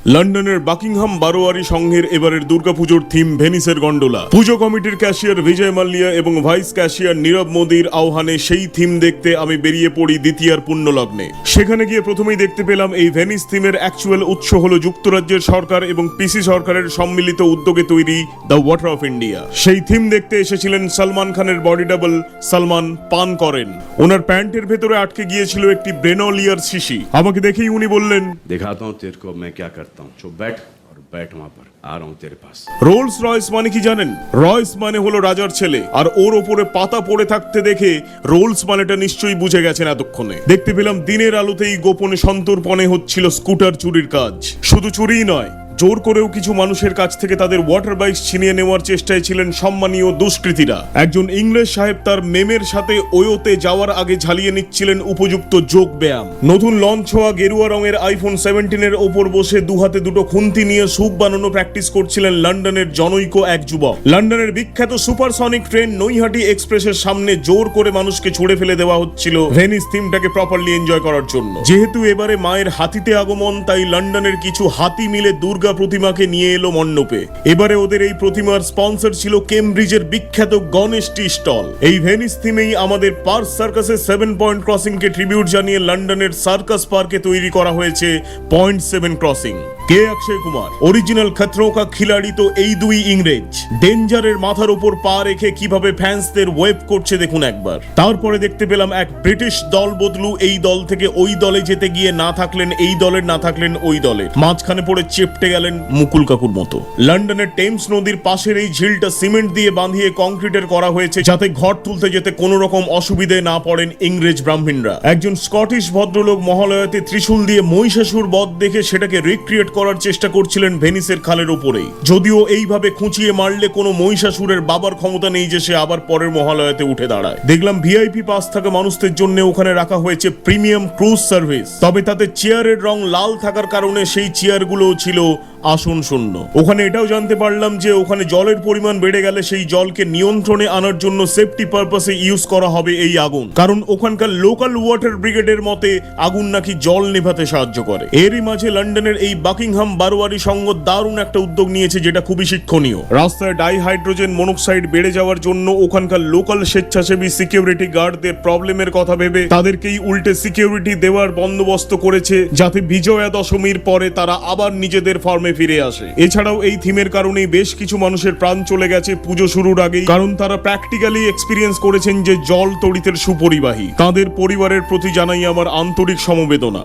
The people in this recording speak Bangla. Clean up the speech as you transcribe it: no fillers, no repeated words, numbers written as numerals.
লন্ডনের বাকিংহাম বারোয়ারি সংঘের এবারের দুর্গাপুজোর থিম ভেনিসের গন্ডোলা। পুজো কমিটির ক্যাশিয়ার বিজয় মাল্লিয়া এবং ভাইস ক্যাশিয়ার নীরব মোদীর আহ্বানে সেই থিম দেখতে আমি বেরিয়ে পড়ি দ্বিতীয়ার পুণ্যলগ্নে। সেখানে গিয়ে প্রথমেই দেখতে পেলাম এই ভেনিস থিমের অ্যাকচুয়াল উৎস হলো যুক্তরাজ্যের সরকার এবং পিসি সরকারের সম্মিলিত উদ্যোগে তৈরি দ্য ওয়াটার অফ ইন্ডিয়া। সেই থিম দেখতে এসেছিলেন সালমান খানের বডি ডাবল সালমান পান করেন। ওনার প্যান্টের ভেতরে আটকে গিয়েছিল একটি ব্রেনলিয়ার শিশি। আমাকে দেখেই উনি বললেন, दिखाता हूँ तेरे को मैं क्या करता हूँ। चुप बैठ और बैठ वहां पर, आ रहा हूँ तेरे पास। রোলস রয়েস মানে কি জানেন? রয়েস মানে হলো রাজার ছেলে, আর ওর ওপরে পাতা পড়ে থাকতে দেখে রোলস মানেটা নিশ্চয়ই বুঝে গেছেন এতক্ষণে। দেখতে পেলাম দিনের আলোতেই গোপনে সন্তর্পণে হচ্ছিল স্কুটার চুরির কাজ। শুধু চুরিই নয়, জোর করেও কিছু মানুষের কাছ থেকে তাদের ওয়াটার বাইক ছিনিয়ে নেওয়ার চেষ্টায় ছিলেন সম্মানীয় দুষ্কৃতীরা। একজন ইংরেজ সাহেব তার মেমের সাথে ওয়োতে যাওয়ার আগে ঝালিয়ে নিচ্ছিলেন উপযুক্ত যোগ ব্যায়াম। নতুন লঞ্চ হওয়া গেরুয়া রঙের আইফোন 17 ওপর বসে দুহাতে দুটো খুন্তি নিয়ে সুপ বানানো প্র্যাকটিস করছিলেন লন্ডনের জনৈক এক যুবক। লন্ডনের বিখ্যাত সুপারসনিক ট্রেন নৈহাটি এক্সপ্রেসের সামনে জোর করে মানুষকে ছুড়ে ফেলে দেওয়া হচ্ছিল ভেনিস থিমটাকে প্রপারলি এনজয় করার জন্য। যেহেতু এবারে মায়ের হাতিতে আগমন, তাই লন্ডনের কিছু হাতি মিলে দুর্গা প্রতিমাকে নিয়ে এলো মণ্ডপে। এবারে ওদের এই প্রতিমার স্পন্সর ছিল কেমব্রিজের বিখ্যাত গণেশ টি স্টল। এই ভেনিস থিমেই আমাদের পার্ক সার্কাসের 7 পয়েন্ট ক্রসিং কে ট্রিবিউট জানিয়ে লন্ডনের সার্কাস পার্কে তৈরি করা হয়েছে পয়েন্ট 7 ক্রসিং। কে অক্ষয় কুমার অরিজিনাল খতরোঁ কা খিলাড়ি তো এই দুই ইংরেজ। ডেঞ্জারের মাথার উপর পা রেখে কিভাবে ফ্যান্সদের ওয়েব করছে দেখুন একবার। তারপরে দেখতে পেলাম এক ব্রিটিশ দল বদলু এই দল থেকে ওই দলে যেতে গিয়ে না থাকলেন এই দলের, না থাকলেন ওই দলের, মাঝখানে পড়ে চেপটে গেলেন মুকুল কাকুর মতো। লন্ডনের টেমস নদীর পাশের এই ঝিলটা সিমেন্ট দিয়ে বাঁধিয়ে কংক্রিটের করা হয়েছে যাতে ঘর তুলতে যেতে কোনো রকম অসুবিধে না পড়েন ইংরেজ ব্রাহ্মণরা। একজন স্কটিশ ভদ্রলোক মহালয়াতে ত্রিশূল দিয়ে মহিষাসুর বধ দেখে সেটাকে রিক্রিয়েট করার চেষ্টা করছিলেন ভেনিসের খালের উপরেই। যদিও এইভাবে খুঁচিয়ে মারলে কোনো মহিষাসুরের বাবার ক্ষমতা নেই যে সে আবার পরের মহালয়াতে উঠে দাঁড়ায়। দেখলাম ভিআইপি পাস থাকা মানুষদের জন্য ওখানে রাখা হয়েছে প্রিমিয়াম ক্রুজ সার্ভিস, তবে তাতে চেয়ারের রং লাল থাকার কারণে সেই চেয়ারগুলোও ছিল আসন শূন্য। ওখানে এটাও জানতে পারলাম যে ওখানে জলের পরিমাণ বেড়ে গেলে সেই জলকে নিয়ন্ত্রণে আনার জন্য সেফটি পারপাসে ইউজ করা হবে এই আগুন, কারণ ওখানকার লোকাল ওয়াটার ব্রিগেডের মতে আগুন নাকি জল নেভাতে সাহায্য করে। এরই মাঝে লন্ডনের এই বাকিংহাম বারোয়ারি সংঘ দারুণ একটা উদ্যোগ নিয়েছে যেটা খুবই শিক্ষণীয়। রাস্তায় ডাইহাইড্রোজেন মনোক্সাইড বেড়ে যাওয়ার জন্য ওখানকার লোকাল স্বেচ্ছাসেবী সিকিউরিটি গার্ডদের প্রবলেমের কথা ভেবে তাদেরকেই উল্টে সিকিউরিটি দেওয়ার বন্দোবস্ত করেছে, যাতে বিজয়া দশমীর পরে তারা আবার নিজেদের ফর্মে ফিরে আসে। এছাড়াও এই থিমের কারণেই বেশ কিছু মানুষের প্রাণ চলে গেছে পুজো শুরুর আগেই, কারণ তারা প্র্যাকটিক্যালি এক্সপিরিয়েন্স করেছেন যে জল তড়িতের সুপরিবাহী। তাদের পরিবারের প্রতি জানাই আমার আন্তরিক সমবেদনা।